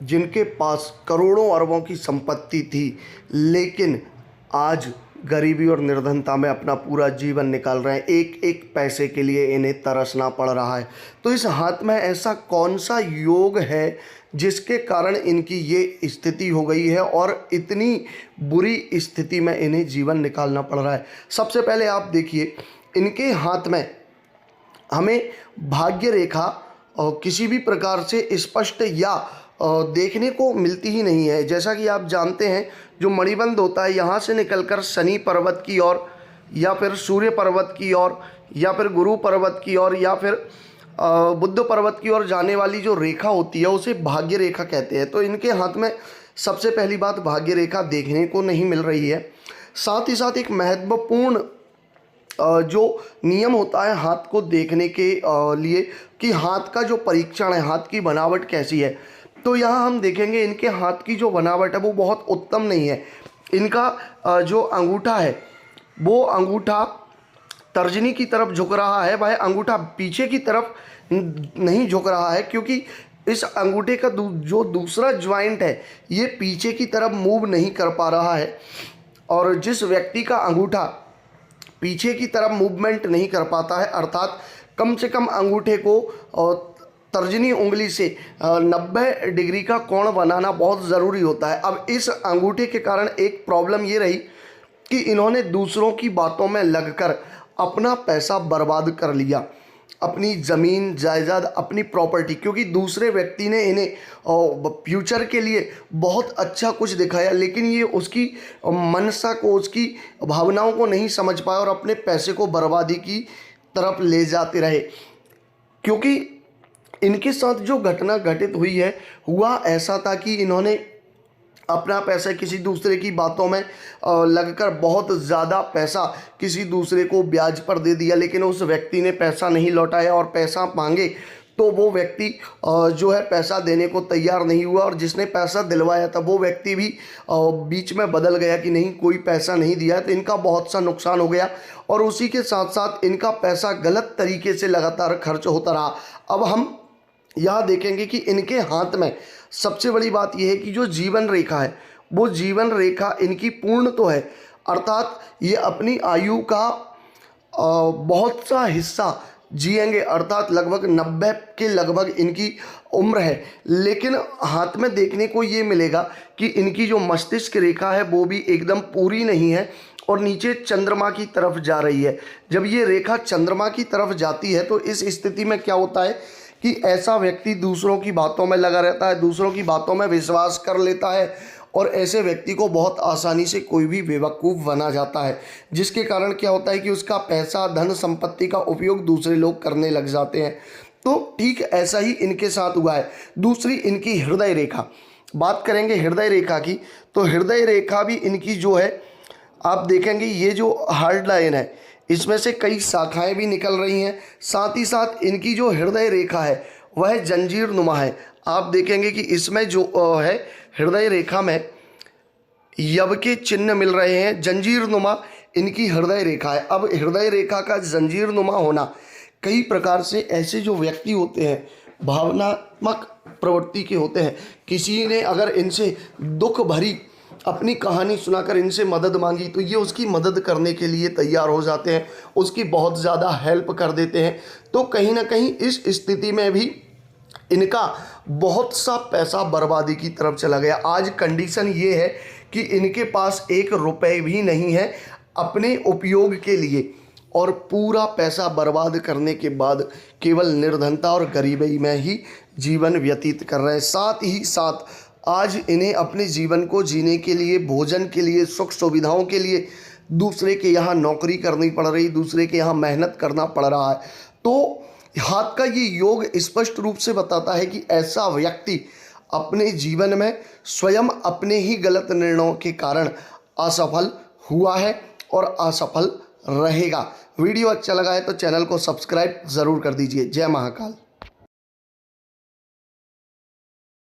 जिनके पास करोड़ों अरबों की संपत्ति थी, लेकिन आज गरीबी और निर्धनता में अपना पूरा जीवन निकाल रहे हैं। एक एक पैसे के लिए इन्हें तरसना पड़ रहा है। तो इस हाथ में ऐसा कौन सा योग है जिसके कारण इनकी ये स्थिति हो गई है और इतनी बुरी स्थिति में इन्हें जीवन निकालना पड़ रहा है। सबसे पहले आप देखिए, इनके हाथ में हमें भाग्य रेखा किसी भी प्रकार से स्पष्ट या देखने को मिलती ही नहीं है। जैसा कि आप जानते हैं, जो मणिबंध होता है यहाँ से निकलकर शनि पर्वत की ओर या फिर सूर्य पर्वत की ओर या फिर गुरु पर्वत की ओर या फिर बुद्ध पर्वत की ओर जाने वाली जो रेखा होती है उसे भाग्य रेखा कहते हैं। तो इनके हाथ में सबसे पहली बात भाग्य रेखा देखने को नहीं मिल रही है। साथ ही साथ एक महत्वपूर्ण जो नियम होता है हाथ को देखने के लिए कि हाथ का जो परीक्षण है, हाथ की बनावट कैसी है, तो यहाँ हम देखेंगे इनके हाथ की जो बनावट है वो बहुत उत्तम नहीं है। इनका जो अंगूठा है वो अंगूठा तर्जनी की तरफ झुक रहा है, वह अंगूठा पीछे की तरफ नहीं झुक रहा है, क्योंकि इस अंगूठे का जो दूसरा ज्वाइंट है ये पीछे की तरफ मूव नहीं कर पा रहा है। और जिस व्यक्ति का अंगूठा पीछे की तरफ मूवमेंट नहीं कर पाता है, अर्थात कम से कम अंगूठे को तर्जनी उंगली से 90 डिग्री का कोण बनाना बहुत ज़रूरी होता है। अब इस अंगूठे के कारण एक प्रॉब्लम ये रही कि इन्होंने दूसरों की बातों में लगकर अपना पैसा बर्बाद कर लिया, अपनी ज़मीन जायदाद, अपनी प्रॉपर्टी, क्योंकि दूसरे व्यक्ति ने इन्हें फ्यूचर के लिए बहुत अच्छा कुछ दिखाया, लेकिन ये उसकी मनसा को, उसकी भावनाओं को नहीं समझ पाए और अपने पैसे को बर्बादी की तरफ ले जाते रहे। क्योंकि इनके साथ जो घटना घटित हुई है, हुआ ऐसा था कि इन्होंने अपना पैसा किसी दूसरे की बातों में लगकर बहुत ज़्यादा पैसा किसी दूसरे को ब्याज पर दे दिया, लेकिन उस व्यक्ति ने पैसा नहीं लौटाया और पैसा मांगे तो वो व्यक्ति जो है पैसा देने को तैयार नहीं हुआ, और जिसने पैसा दिलवाया था वो व्यक्ति भी बीच में बदल गया कि नहीं, कोई पैसा नहीं दिया। तो इनका बहुत सा नुकसान हो गया और उसी के साथ साथ इनका पैसा गलत तरीके से लगातार खर्च होता रहा। अब हम यहाँ देखेंगे कि इनके हाथ में सबसे बड़ी बात यह है कि जो जीवन रेखा है वो जीवन रेखा इनकी पूर्ण तो है, अर्थात ये अपनी आयु का बहुत सा हिस्सा जिएंगे, अर्थात लगभग 90 के लगभग इनकी उम्र है। लेकिन हाथ में देखने को ये मिलेगा कि इनकी जो मस्तिष्क रेखा है वो भी एकदम पूरी नहीं है और नीचे चंद्रमा की तरफ जा रही है। जब ये रेखा चंद्रमा की तरफ जाती है तो इस स्थिति में क्या होता है कि ऐसा व्यक्ति दूसरों की बातों में लगा रहता है, दूसरों की बातों में विश्वास कर लेता है और ऐसे व्यक्ति को बहुत आसानी से कोई भी बेवकूफ़ बना जाता है, जिसके कारण क्या होता है कि उसका पैसा, धन संपत्ति का उपयोग दूसरे लोग करने लग जाते हैं। तो ठीक ऐसा ही इनके साथ हुआ है। दूसरी इनकी हृदय रेखा, बात करेंगे हृदय रेखा की, तो हृदय रेखा भी इनकी जो है आप देखेंगे ये जो हार्ड लाइन है इसमें से कई शाखाएं भी निकल रही हैं। साथ ही साथ इनकी जो हृदय रेखा है वह जंजीर नुमा है। आप देखेंगे कि इसमें जो है हृदय रेखा में यव के चिन्ह मिल रहे हैं, जंजीर नुमा इनकी हृदय रेखा है। अब हृदय रेखा का जंजीर नुमा होना, कई प्रकार से ऐसे जो व्यक्ति होते हैं भावनात्मक प्रवृत्ति के होते हैं, किसी ने अगर इनसे दुख भरी अपनी कहानी सुनाकर इनसे मदद मांगी तो ये उसकी मदद करने के लिए तैयार हो जाते हैं, उसकी बहुत ज़्यादा हेल्प कर देते हैं। तो कहीं ना कहीं इस स्थिति में भी इनका बहुत सा पैसा बर्बादी की तरफ चला गया। आज कंडीशन ये है कि इनके पास 1 रुपये भी नहीं है अपने उपयोग के लिए और पूरा पैसा बर्बाद करने के बाद केवल निर्धनता और गरीबी में ही जीवन व्यतीत कर रहे हैं। साथ ही साथ आज इन्हें अपने जीवन को जीने के लिए, भोजन के लिए, सुख सुविधाओं के लिए दूसरे के यहाँ नौकरी करनी पड़ रही, दूसरे के यहाँ मेहनत करना पड़ रहा है। तो हाथ का ये योग स्पष्ट रूप से बताता है कि ऐसा व्यक्ति अपने जीवन में स्वयं अपने ही गलत निर्णयों के कारण असफल हुआ है और असफल रहेगा। वीडियो अच्छा लगा है तो चैनल को सब्सक्राइब ज़रूर कर दीजिए। जय महाकाल।